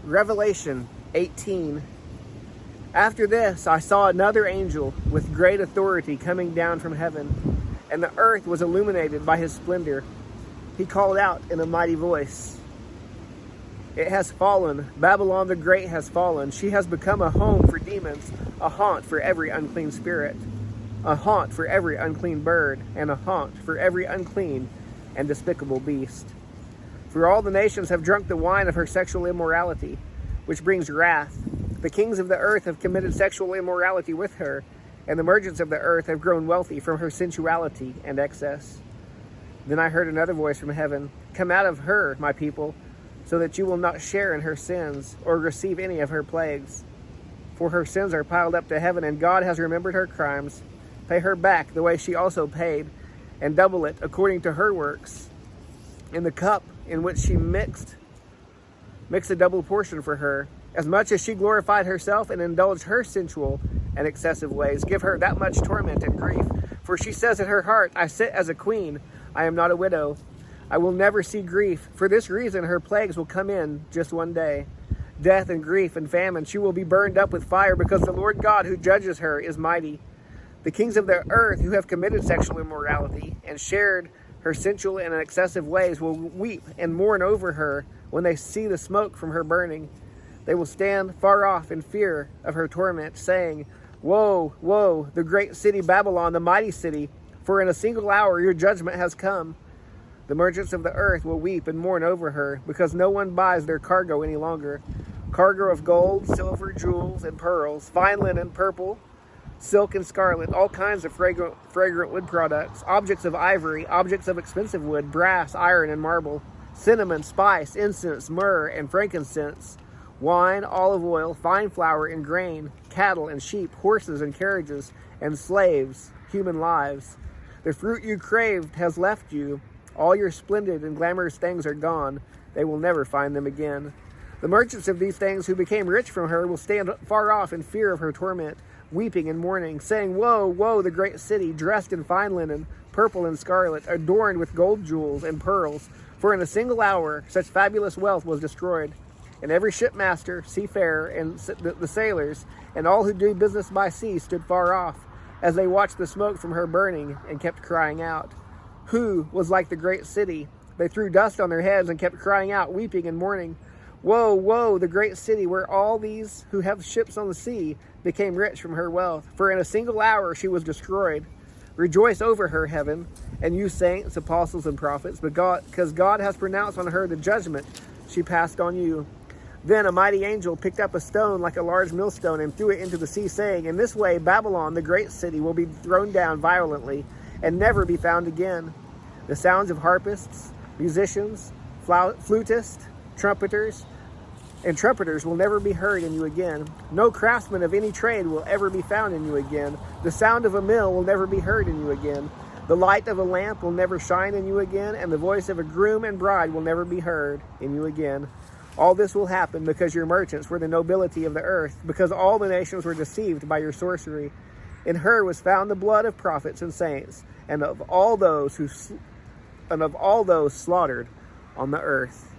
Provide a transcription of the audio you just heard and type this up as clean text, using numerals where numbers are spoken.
Revelation 18. After this, I saw another angel with great authority coming down from heaven, and the earth was illuminated by his splendor. He called out in a mighty voice, "It has fallen, Babylon the Great has fallen. She has become a home for demons, a haunt for every unclean spirit, a haunt for every unclean bird, and a haunt for every unclean and despicable beast. For all the nations have drunk the wine of her sexual immorality, which brings wrath. The kings of the earth have committed sexual immorality with her, and the merchants of the earth have grown wealthy from her sensuality and excess." Then I heard another voice from heaven, "Come out of her, my people, so that you will not share in her sins or receive any of her plagues. For her sins are piled up to heaven, and God has remembered her crimes. Pay her back the way she also paid, and double it according to her works. In the cup in which she mix a double portion for her. As much as she glorified herself and indulged her sensual and excessive ways, give her that much torment and grief. For she says in her heart, I sit as a queen, I am not a widow. I will never see grief. For this reason her plagues will come in just one day. Death and grief and famine. She will be burned up with fire, because the Lord God who judges her is mighty. The kings of the earth who have committed sexual immorality and shared her sensual and excessive ways will weep and mourn over her when they see the smoke from her burning. They will stand far off in fear of her torment, saying, Woe, woe, the great city Babylon, the mighty city, for in a single hour your judgment has come. The merchants of the earth will weep and mourn over her, because no one buys their cargo any longer. Cargo of gold, silver, jewels, and pearls, fine linen, purple, silk and scarlet, all kinds of fragrant wood products, objects of ivory, objects of expensive wood, brass, iron, and marble, cinnamon, spice, incense, myrrh, and frankincense, wine, olive oil, fine flour and grain, cattle and sheep, horses and carriages, and slaves, human lives. The fruit you craved has left you. All your splendid and glamorous things are gone. They will never find them again. The merchants of these things who became rich from her will stand far off in fear of her torment, weeping and mourning, saying, Woe, woe, the great city, dressed in fine linen, purple and scarlet, adorned with gold jewels and pearls. For in a single hour such fabulous wealth was destroyed. And every shipmaster, seafarer, and the sailors, and all who do business by sea stood far off, as they watched the smoke from her burning, and kept crying out, Who was like the great city? They threw dust on their heads and kept crying out, weeping and mourning, Woe, woe, the great city, where all these who have ships on the sea became rich from her wealth. For in a single hour she was destroyed. Rejoice over her, heaven, and you saints, apostles, and prophets, because God has pronounced on her the judgment she passed on you. Then a mighty angel picked up a stone like a large millstone and threw it into the sea, saying, In this way Babylon, the great city, will be thrown down violently and never be found again. The sounds of harpists, musicians, flutists, trumpeters will never be heard in you again. No craftsman of any trade will ever be found in you again. The sound of a mill will never be heard in you again. The light of a lamp will never shine in you again, and the voice of a groom and bride will never be heard in you again. All this will happen because your merchants were the nobility of the earth, because all the nations were deceived by your sorcery. In her was found the blood of prophets and saints, and of all those slaughtered on the earth.